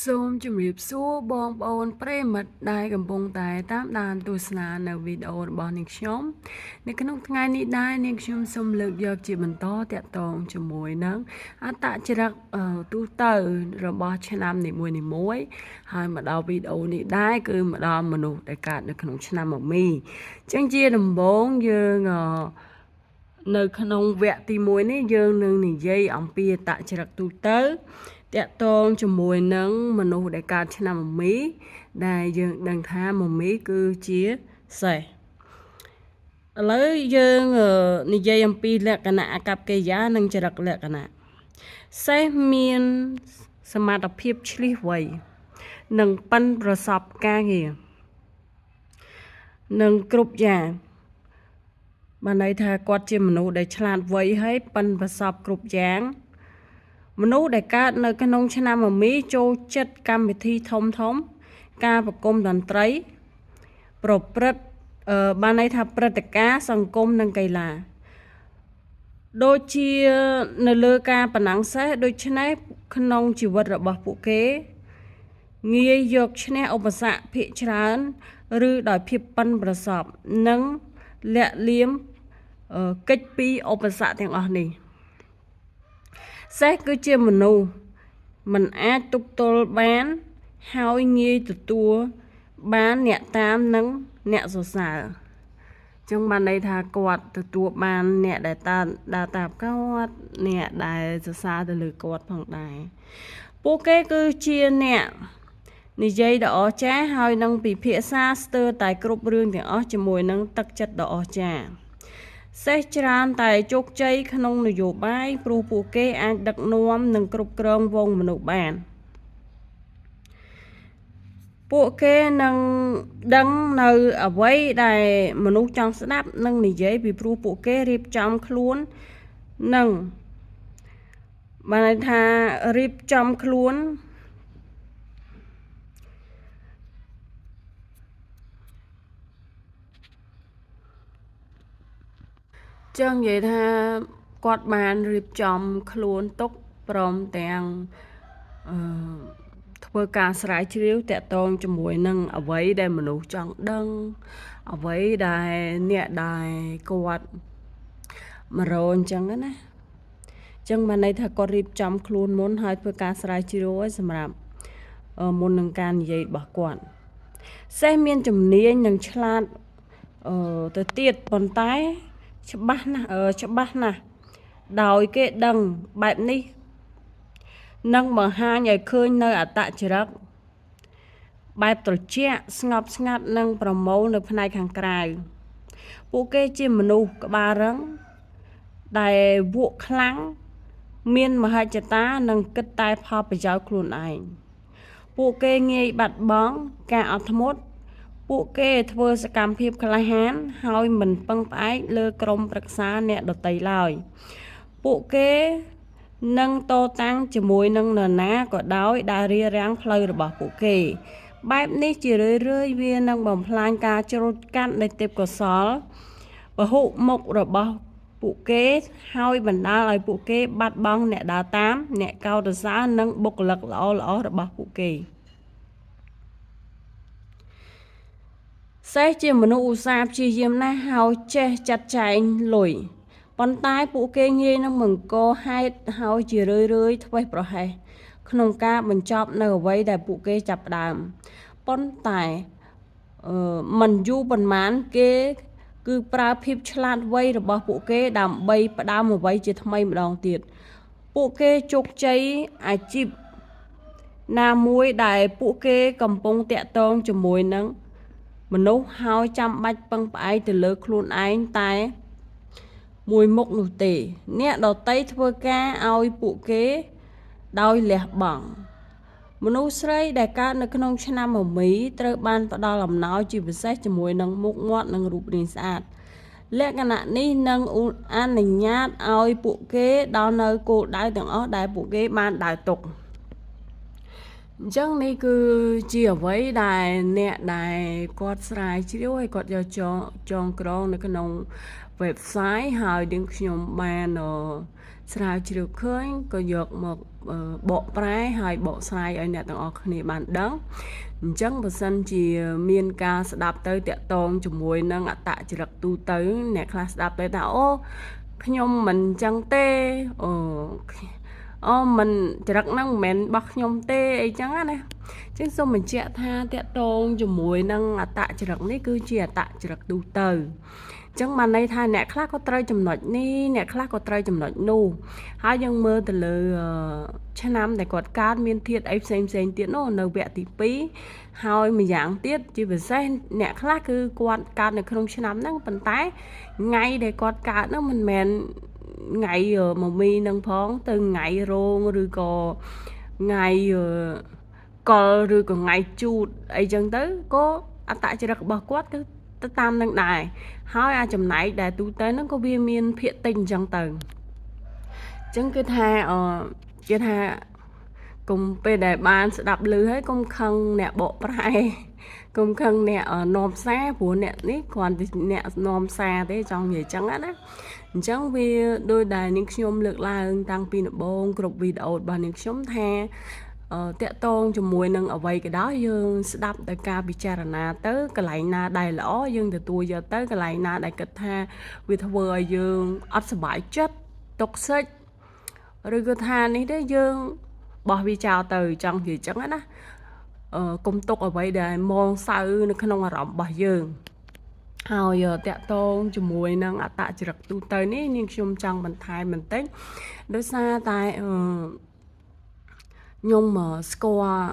សូមជម្រាបសួរបងប្អូនប្រិយមិត្តដែលកំពុងតែតាមដានទស្សនានៅវីដេអូរបស់នាងខ្ញុំនៅក្នុងថ្ងៃនេះដែរនាងខ្ញុំសូមលើកយកជាបន្តតាក់ទងជាមួយនឹងអត្តចរិតទូទៅរបស់ឆ្នាំនីមួយៗហើយមកដល់វីដេអូនេះដែរគឺមកដល់មនុស្សដែលកើតនៅក្នុងឆ្នាំមមីអញ្ចឹងជាដំបូងយើងនៅក្នុងវគ្គទី1នេះយើងនឹងនិយាយអំពីអត្តចរិតទូទៅតាក់ទងជាមួយនឹងមនុស្សដែលកើតឆ្នាំមមីដែលយើងដឹងថាមមីគឺជាសេះឥឡូវយើងនិយាយអំពីលក្ខណៈអាកប្បកិរិយានិងចរិតលក្ខណៈសេះមានសមត្ថភាពឆ្លៀសវៃនិងប៉ិនប្រសពការងារនិងគ្រប់យ៉ាងបានន័យថាគាត់ជាមនុស្សដែលឆ្លាតវៃហើយប៉ិនប្រសពគ្រប់យ៉ាងមនុស្សដែលកើតនៅក្នុងឆ្នាំមមីចូលចិត្តកម្មវិធីធំការប្រគំតន្ត្រីប្រព្រឹត្តបានន័យថាព្រឹត្តិការណ៍សង្គមនិងកីឡាដូចជានៅលើការប្រណាំងសេះដូច្នេះក្នុងជីវិតរបស់ពួកគេងាយយកឈ្នះឧបសគ្គភាគច្រើនឬដោយភាពប៉ិនប្រសប់និងលាក់លៀមកិច្ចពីឧបសគ្គទាំងអស់នេះសេះគឺជាមនុស្សមិនអាចទប់ទល់បានហើយងាយទទួលបានអ្នកតាមនិងអ្នកសរសើរចឹងបានន័យថាគាត់ទទួលបានអ្នកដែលដើរតាមគាត់អ្នកដែលសរសើរទៅលើគាត់ផងដែរពួកគេគឺជាអ្នកនិយាយដ៏អស្ចារ្យហើយនឹងពិភាក្សាស្ទើរតែគ្រប់រឿងទាំងអស់ជាមួយនឹងទឹកចិត្តដ៏អស្ចារ្យសេះច្រើនតែជោគជ័យក្នុងនយោបាយព្រោះពួកគេអាចដឹកនាំនិងគ្រប់គ្រងវងមនុស្សបានពួកគេនឹងដឹងនៅអ្វីដែលមនុស្សចង់ស្ដាប់និងនិយាយពីព្រោះពួកគេរៀបចំខ្លួននិងបានន័យថារៀបចំខ្លួនចឹងនិយាយថាគាត់បានរៀបចំខ្លួនទុកព្រមទាំងធ្វើការស្រាវជ្រាវតាក់ទងជាមួយនឹងអ្វីដែលមនុស្សចង់ដឹងអ្វីដែលអ្នកដែលគាត់100អញ្ចឹងណាចឹងបានន័យថាគាត់រៀបចំខ្លួនមុនហើយធ្វើការស្រាវជ្រាវឲ្យសម្រាប់មុននឹងការនិយាយរបស់គាត់សេះមានជំនាញនិងឆ្លាតទៅទៀតប៉ុន្តែច្បាស់ណាស់ដោយគេដឹងបែបនេះនឹងបង្ហាញឲ្យឃើញនៅអត្តចរិតបែបត្រជាក់ស្ងប់ស្ងាត់និងប្រមូលនៅផ្នែកខាងក្រៅពួកគេជាមនុស្សក្បាលរឹងដែលវក់ខ្លាំងមានមហិច្ឆតានិងគិតតែផលប្រយោជន៍ខ្លួនឯងពួកគេងាយបាត់បង់ការអត់ធ្មត់ពួកគេធ្វើសកម្មភាពក្លាហានហើយមិនពឹងផ្អែកលើក្រុមប្រឹក្សាអ្នកដទៃឡើយពួកគេនឹងតតាំងជាមួយនឹងនរណាក៏ដោយដែលរារាំងផ្លូវរបស់ពួកគេបែបនេះជារឿយៗវានឹងបំផ្លាញការច្រូតកាត់នៃទេពកោសល្យពហុមុខរបស់ពួកគេហើយបណ្ដាលឲ្យពួកគេបាត់បង់អ្នកដើរតាមអ្នកកោតសរសើរនិងបុគ្គលិកល្អៗរបស់ពួកគេសេះជាមនុស្សឧស្សាហ៍ព្យាយាមណាស់ហើយចេះចាត់ចែងលុយប៉ុន្តែពួកគេងាយនឹងបង្កហេតុហើយជារឿយធ្វេសប្រហែសក្នុងការបញ្ចប់នៅអ្វីដែលពួកគេចាប់ផ្ដើមប៉ុន្តែមិនយូរប៉ុន្មានគេគឺប្រើភាពឆ្លាតវៃរបស់ពួកគេដើម្បីផ្ដើមអ្វីជាថ្មីម្ដងទៀតពួកគេជោគជ័យអាជីពណាមួយដែលពួកគេកំពុងតាក់ទងជាមួយនឹងមនុស្សហើយចាំបាច់ពឹងផ្អែកទៅលើខ្លួនឯងតែមួយមុខនោះទេអ្នកដតីធ្វើការឲ្យពួកគេដោយលះបង់មនុស្សស្រីដែលកើតនៅក្នុងឆ្នាំមមីត្រូវបានផ្ដល់អំណោយជាពិសេសជាមួយនឹងមុខមាត់និងរូបរាងស្អាតលក្ខណៈនេះនឹងអនុញ្ញាតឲ្យពួកគេដល់នៅគោលដៅទាំងអស់ដែលពួកគេបានដើរទុកអញ្ចឹងនេះគឺជាអ្វីដែលអ្នកដែលគាត់ស្រាវជ្រាវហើយគាត់យកចងក្រងនៅក្នុងវ website ហើយយើងខ្ញុំបានស្រាវជ្រាវឃើញក៏យកមកបកប្រែហើយបកស្រាយឲ្យអ្នកទាំងអស់គ្នាបានដឹងអញ្ចឹងបើសិនជាមានការស្ដាប់ទៅតាក់ទងជាមួយនឹងអត្តចរិតទូទៅអ្នកខ្លះស្ដាប់ទៅថាអូខ្ញុំមិនអញ្ចឹងទេមិនចរិតហ្នឹងមិនមែនរបស់ខ្ញុំទេអីចឹងណាចឹងសូមបញ្ជាក់ថាតាក់ទងជាមួយនឹងអត្តចរិតនេះគឺជាអត្តចរិតទូទៅចឹងបានន័យថាអ្នកខ្លះក៏ត្រូវចំណុចនេះអ្នកខ្លះក៏ត្រូវចំណុចនោះហើយយើងមើលទៅលើឆ្នាំដែលគាត់កើតមានធាតុអីផ្សេងទៀតនោះនៅវគ្គទី2ហើយម្យ៉ាងទៀតជាពិសេសអ្នកខ្លះគឺគាត់កើតនៅក្នុងឆ្នាំហ្នឹងប៉ុន្តែថ្ងៃដែលគាត់កើតហ្នឹងមិនមែនថ្ងៃមកមីនឹងផងទៅថ្ងៃរោងឬក៏ថ្ងៃកលឬក៏ថ្ងៃជូតអីចឹងទៅក៏អត្តចរិតរបស់គាត់គឺទៅតាមនឹងដែរហើយអាចំណែកដែលទូទៅហ្នឹងក៏វាមានភាគតិចអញ្ចឹងទៅអញ្ចឹងគឺថាគេថាកុំពេលដែលបានស្ដាប់ឮហើយកុំខឹងអ្នកបកប្រែកុំខឹងអ្នកនាំសារព្រោះអ្នកនេះគ្រាន់តែអ្នកនាំសារទេចង់និយាយអញ្ចឹងណាអញ្ចឹងវាដោយដែលនាងខ្ញុំលើកឡើងតាំងពីដំបូងគ្រប់វីដេអូរបស់នាងខ្ញុំថាតាក់ទងជាមួយនឹងអ្វីក៏ដោយយើងស្ដាប់ដោយការពិចារណាទៅកន្លែងណាដែលល្អយើងទទួលយកទៅកន្លែងណាដែលគិតថាវាធ្វើឲ្យយើងអត់សុបាយចិត្តតុកសិចឬក៏ថានេះទេយើងបោះវាចោលទៅចង់និយាយចឹងណាកុំទុកអ្វីដែលមងសៅនៅក្នុងអារម្មណ៍របស់យើងហើយតាក់ទងជាមួយនឹងអត្តចរិតទូទៅនេះនាងខ្ញុំចង់បន្ថែមបន្តិចដោយសារតែខ្ញុំស្គាល់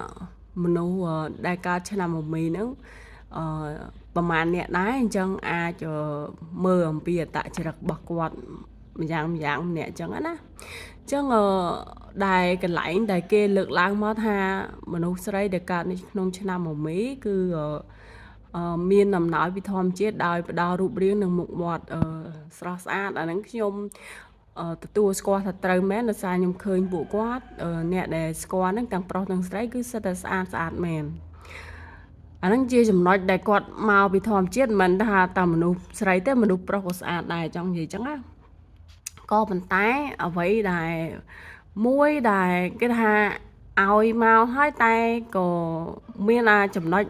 មនុស្សដែលកើតឆ្នាំមមីហ្នឹងប្រហែលអ្នកដែរអញ្ចឹងអាចមើលអំពីអត្តចរិតរបស់គាត់ម្យ៉ាងម្នាក់អញ្ចឹងណាអញ្ចឹងដែលកន្លែងដែលគេលើកឡើងមកថាមនុស្សស្រីដែលកើតនៅក្នុងឆ្នាំមមីគឺមានអំណោយពីធម្មជាតិដោយផ្ដល់រូបរាងនិងមុខមាត់ស្រស់ស្អាតអាហ្នឹងខ្ញុំទទួលស្គាល់ថាត្រូវមែនដោយសារខ្ញុំឃើញពួកគាត់អ្នកដែលស្គាល់ហ្នឹងទាំងប្រុសទាំងស្រីគឺសិតតែស្អាតមែនអាហ្នឹងជាចំណុចដែលគាត់មកពីធម្មជាតិមិនថាតែមនុស្សស្រីទេមនុស្សប្រុសក៏ស្អាតដែរចង់និយាយចឹងណាក៏ប៉ុន្តែអ្វីដែលមួយដែលគេថាឲ្យមកហើយតែក៏មានចំណុច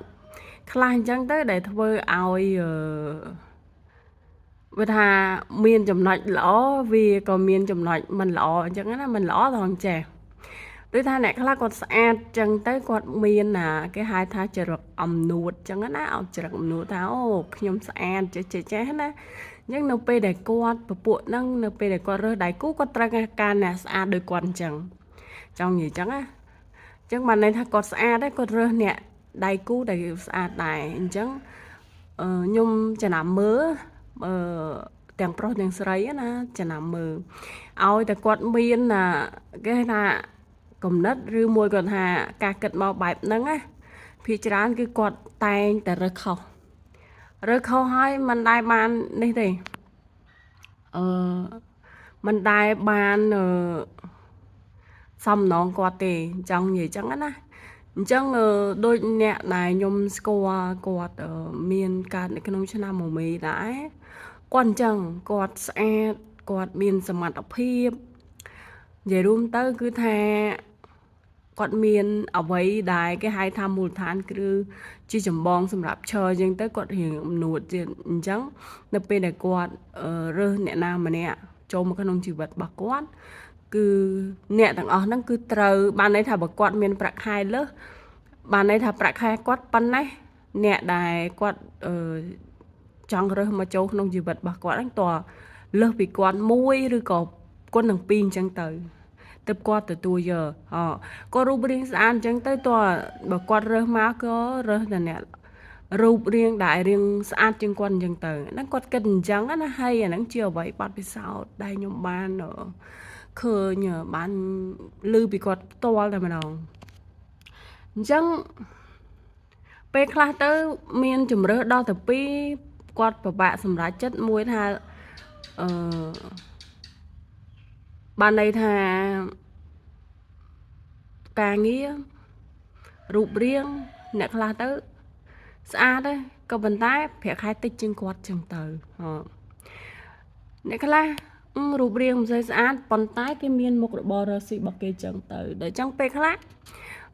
ខ្លះអញ្ចឹងទៅដែលធ្វើឲ្យវាថាមានចំណុចល្អវាក៏មានចំណុចមិនល្អអញ្ចឹងណាមិនល្អត្រង់ចេះដូចថាអ្នកខ្លះគាត់ស្អាតអញ្ចឹងទៅគាត់មានគេហៅថាចរិតអំនួតអញ្ចឹងណាអោចរិតអំនួតថាអូខ្ញុំស្អាតចេះណាអញ្ចឹងនៅពេលដែលគាត់ពពួកហ្នឹងនៅពេលដែលគាត់រើសដៃគូគាត់ត្រូវការអ្នកស្អាតដូចគាត់អញ្ចឹងចង់និយាយអញ្ចឹងណាអញ្ចឹងបានន័យថាគាត់ស្អាតដែរគាត់រើសអ្នកដៃគូដែលស្អាតដែរអញ្ចឹងខ្ញុំចំណាំមើលទាំងប្រុសទាំងស្រីណាចំណាំមើលឲ្យតែគាត់មានគេថាគំនិតឬមួយគាត់ថាការគិតមកបែបហ្នឹងណាភាគច្រើនគឺគាត់តែងតែរើសខុសហើយមិនដែលបាននេះទេមិនដែលបានសំណងគាត់ទេចង់និយាយចឹងណាអញ្ចឹងដូចអ្នកដែលខ្ញុំស្គាល់គាត់មានកើតនៅក្នុងឆ្នាំមមីដែរគាត់អញ្ចឹងគាត់ស្អាតគាត់មានសមត្ថភាពនិយាយរួមទៅគឺថាគាត់មានអ្វីដែលគេហៅថាមូលដ្ឋានគឺជាចម្បងសម្រាប់ឈរអញ្ចឹងទៅគាត់រៀងអំនួតទៀតអញ្ចឹងនៅពេលដែលគាត់រើសអ្នកណាម្នាក់ចូលមកក្នុងជីវិតរបស់គាត់គឺអ្នកទាំងអស់ហ្នឹងគឺត្រូវបានន័យថាបើគាត់មានប្រាក់ខែលើសបានន័យថាប្រាក់ខែគាត់ប៉ុណ្ណេះអ្នកដែលគាត់ចង់រើសមកចូលក្នុងជីវិតរបស់គាត់ហ្នឹងតើលើសពីគាត់មួយឬក៏គាត់នឹងពីរអញ្ចឹងទៅគាត់ទទួលយកក៏រូបរាងស្អាតអញ្ចឹងទៅតើបើគាត់រើសមកក៏រើសតែអ្នករូបរាងដែលរាងស្អាតជាងគាត់អញ្ចឹងទៅហ្នឹងគាត់គិតអញ្ចឹងណាហើយអាហ្នឹងជាអ្វីបាត់ពិសោធន៍ដែលខ្ញុំបានឃើញបានឮពីគាត់ផ្ទាល់តែម្ដងអញ្ចឹងពេលខ្លះទៅមានជំរើសដល់ទៅ2គាត់ពិបាកសម្រេចចិត្តមួយថាបានន័យថាការងាររូបរាងអ្នកខ្លះទៅស្អាតដែរក៏ប៉ុន្តែប្រាក់ខែតិចជាងគាត់ចឹងទៅ អ្នកខ្លះរូបរាងមិនសូវស្អាតប៉ុន្តែគេមានមុខរបររកស៊ីរបស់គេចឹងទៅដល់ចឹងពេលខ្លះ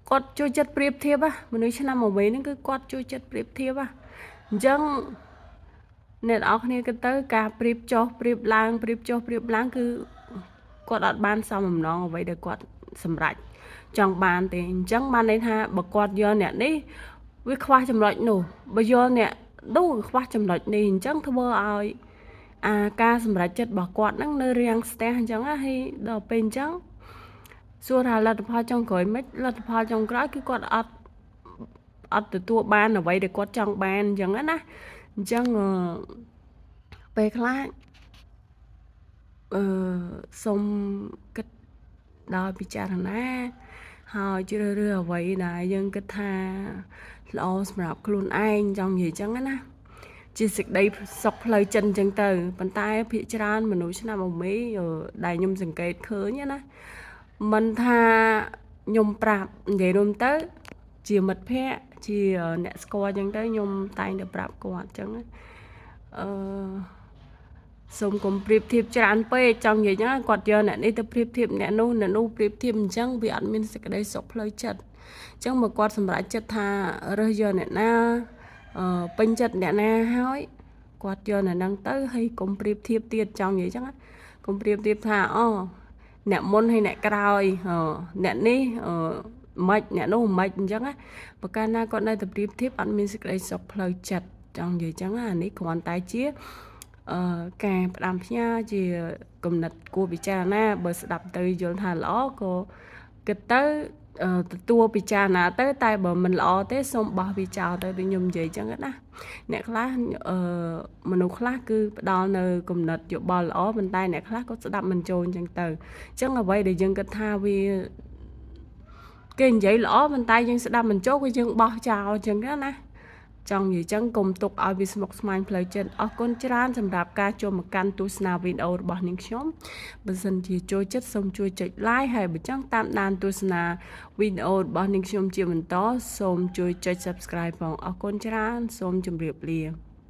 គាត់ជួយចិត្តប្រៀបធៀបមនុស្សឆ្នាំអ្វីហ្នឹងគឺគាត់ជួយចិត្តប្រៀបធៀបអញ្ចឹងអ្នកនរគ្នាគិតទៅការប្រៀបចុះប្រៀបឡើងប្រៀបចុះប្រៀបឡើងគឺគាត់អត់បានសមបំណងអ្វីដែលគាត់សម្រេចចង់បានទេអញ្ចឹងបានន័យថាបើគាត់យកអ្នកនេះវាខ្វះចំណុចនោះបើយកអ្នកនោះខ្វះចំណុចនេះអញ្ចឹងធ្វើឲ្យការសម្រេចចិត្តរបស់គាត់ហ្នឹងនៅរាំងស្ទះអញ្ចឹងហើយដល់ពេលអញ្ចឹងសួរថាលទ្ធផលចុងក្រោយមិនលទ្ធផលចុងក្រោយគឺគាត់អត់ទទួលបានអ្វីដែលគាត់ចង់បានអញ្ចឹងណាអញ្ចឹងពេលខ្លះសូមគិតដោយពិចារណាហើយជ្រើសរើសអ្វីដែលយើងគិតថាល្អសម្រាប់ខ្លួនឯងចង់និយាយចឹងណាជាសេចក្តីសុខផ្លូវចិត្តចឹងទៅប៉ុន្តែភាគច្រើនមនុស្សឆ្នាំអមីដែលខ្ញុំសង្កេតឃើញណាមិនថាខ្ញុំប្រាប់និយាយរួមទៅជាមិត្តភក្តិជាអ្នកស្គាល់ចឹងទៅខ្ញុំតែងតែប្រាប់គាត់ចឹងសូមកុំប្រៀបធៀបច្រើនពេកចង់និយាយចឹងគាត់យកអ្នកនេះទៅប្រៀបធៀបអ្នកនោះប្រៀបធៀបអញ្ចឹងវាអត់មានសេចក្តីសុខផ្លូវចិត្តអញ្ចឹងបើគាត់សម្រេចចិត្តថារើសយកអ្នកណាពេញចិត្តអ្នកណាហើយគាត់យកអ្នកហ្នឹងទៅហើយកុំប្រៀបធៀបទៀតចង់និយាយចឹងកុំប្រៀបធៀបថាអ្នកមុនហើយអ្នកក្រោយអ្នកនេះមិនអ្នកនោះមិនអញ្ចឹងបើកាលណាគាត់នៅតែប្រៀបធៀបអត់មានសេចក្តីសុខផ្លូវចិត្តចង់និយាយចឹងអានេះគ្រាន់តែជាការផ្ដាំផ្ញើជាគំនិតគួរពិចារណាបើស្ដាប់ទៅយល់ថាល្អក៏គិតទៅទទួលពិចារណាទៅតែបើមិនល្អទេសូមបោះវាចោលទៅដូចខ្ញុំនិយាយចឹងណាអ្នកខ្លះមនុស្សខ្លះគឺផ្ដល់នៅគំនិតយោបល់ល្អប៉ុន្តែអ្នកខ្លះក៏ស្ដាប់មិនចូលចឹងទៅអញ្ចឹងអ្វីដែលយើងគិតថាវាគេនិយាយល្អប៉ុន្តែយើងស្ដាប់មិនចូលគឺយើងបោះចោលចឹងណាចង់និយាយចឹងកុំទុកឲ្យវាស្មុគស្មាញផ្លូវចិត្តអរគុណច្រើនសម្រាប់ការចូលមកកាន់ទស្សនាវីដេអូរបស់នាងខ្ញុំបើសិនជាចូលចិត្តសូមជួយចុច like ហើយបើចង់តាមដានទស្សនាវីដេអូរបស់នាងខ្ញុំជាបន្តសូមជួយចុច subscribe ផងអរគុណច្រើនសូមជម្រាបលា